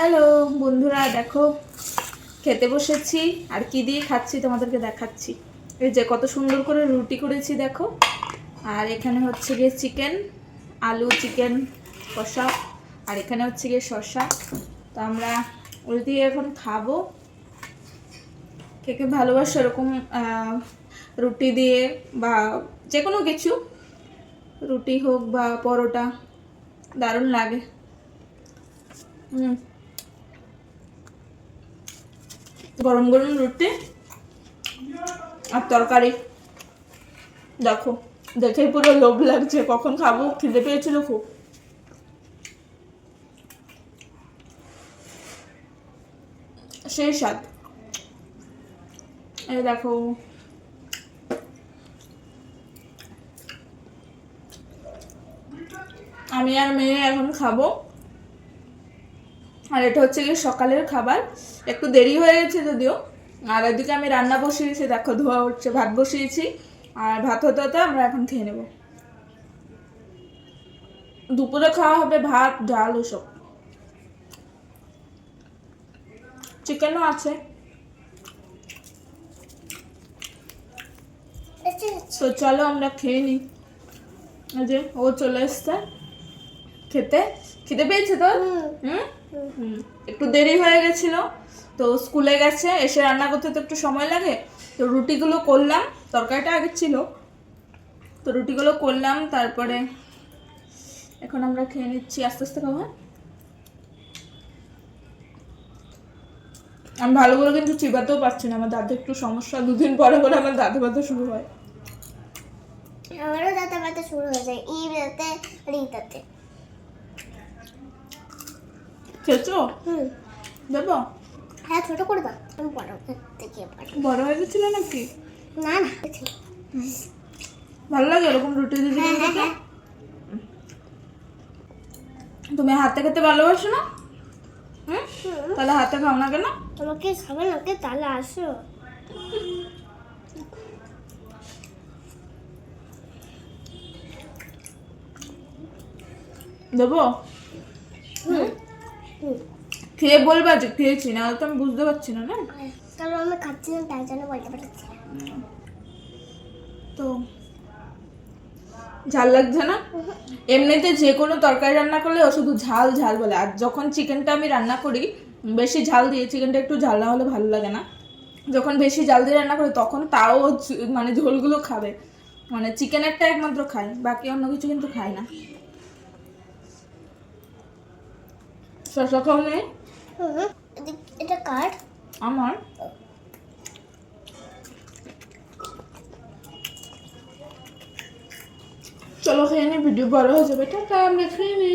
Hello বন্ধুরা, দেখো খেতে বসেছি। আর কি দিয়ে খাচ্ছি তোমাদেরকে দেখাচ্ছি। এই যে কত সুন্দর করে রুটি করেছি দেখো। আর এখানে হচ্ছে গিয়ে চিকেন, আলু চিকেন কষা, আর এখানে হচ্ছে গিয়ে শসা। তো আমরা ওই দিয়ে এখন খাবো। কে কে ভালোবাসো এরকম রুটি দিয়ে বা যে কোনো কিছু, রুটি হোক বা পরোটা, দারুণ লাগে। গরম গরম রুটি আর তরকারি, দেখো দেখে পুরো লোভ লাগছে, কখন খাবো, খিদে পেয়েছিল খুব। সেই স্বাদ। এই দেখো আমি আর মেয়ে এখন খাবো। আর এটা হচ্ছে গিয়ে সকালের খাবার, একটু দেরি হয়ে গেছে যদিও। আর এদিকে আমি রান্না বসিয়েছি, দেখো ধোয়া হচ্ছে, ভাত বসিয়েছি। আর ভাত হতে হতে আমরা এখন খেয়ে নেব। দুপুরে খাওয়া হবে ভাত ডাল ওসব, চিকেনও আছে। তো চলো আমরা খেয়ে নিই। এই যে ও চলে এসছে খেতে। খিদে পেয়েছে তো? একটু দেরি হয়ে গেছিল, তো স্কুলে গেছে, এসে রান্না করতে তো একটু সময় লাগে। তো রুটিগুলো করলাম, তরকারিটা আগে ছিল, তো রুটিগুলো করলাম, তারপরে এখন আমরা খেয়ে নিচ্ছি। আস্তে আস্তে খাবো। আমি ভালো করে কিন্তু চিবাতেও পারছি না, আমার দাঁতে একটু সমস্যা। দুদিন পরে পরে আমার দাঁতে ব্যথা শুরু হয়। আমারও দাঁতে ব্যথা শুরু হয়ে যায়, এই দাঁতে আর এই দাঁতে। খেয়েছো? দেবো? হ্যাঁ, ছোট করে দাও, আমি বড় থেকে বড় হয়ে গেছিল নাকি? না না, ভালো লাগে এরকম রুটি দিয়ে খেতে? তুমি হাতে খেতে ভালোবাসো না? তাহলে হাতে খাও না কেন? তোমাকে খাবে নাকি? তাহলে আসো। দেবো? খেয়ে বলবা যে খেয়েছি, না তো আমি বুঝতে পারছি না। না তাহলে আমি খাচ্ছি না, তাই জন্য বলতে পারছি। তো ঝাল লাগছে না? এমনিতে যে কোনো তরকারি রান্না করলে ও শুধু ঝাল ঝাল বলে। আর যখন চিকেনটা আমি রান্না করি বেশি ঝাল দিয়ে, চিকেনটা একটু ঝাল না হলে ভালো লাগে না। যখন বেশি ঝাল দিয়ে রান্না করি তখন তাও মানে ঝোলগুলো খাবে। মানে চিকেনেরটা একমাত্র খায়, বাকি অন্য কিছু কিন্তু খায় না। শসা খাও নেই? এটা কার? আমার। চলো খেয়ে নি, ভিডিও বড় হয়ে যাবে। টাটা, আমরা খেয়ে নি।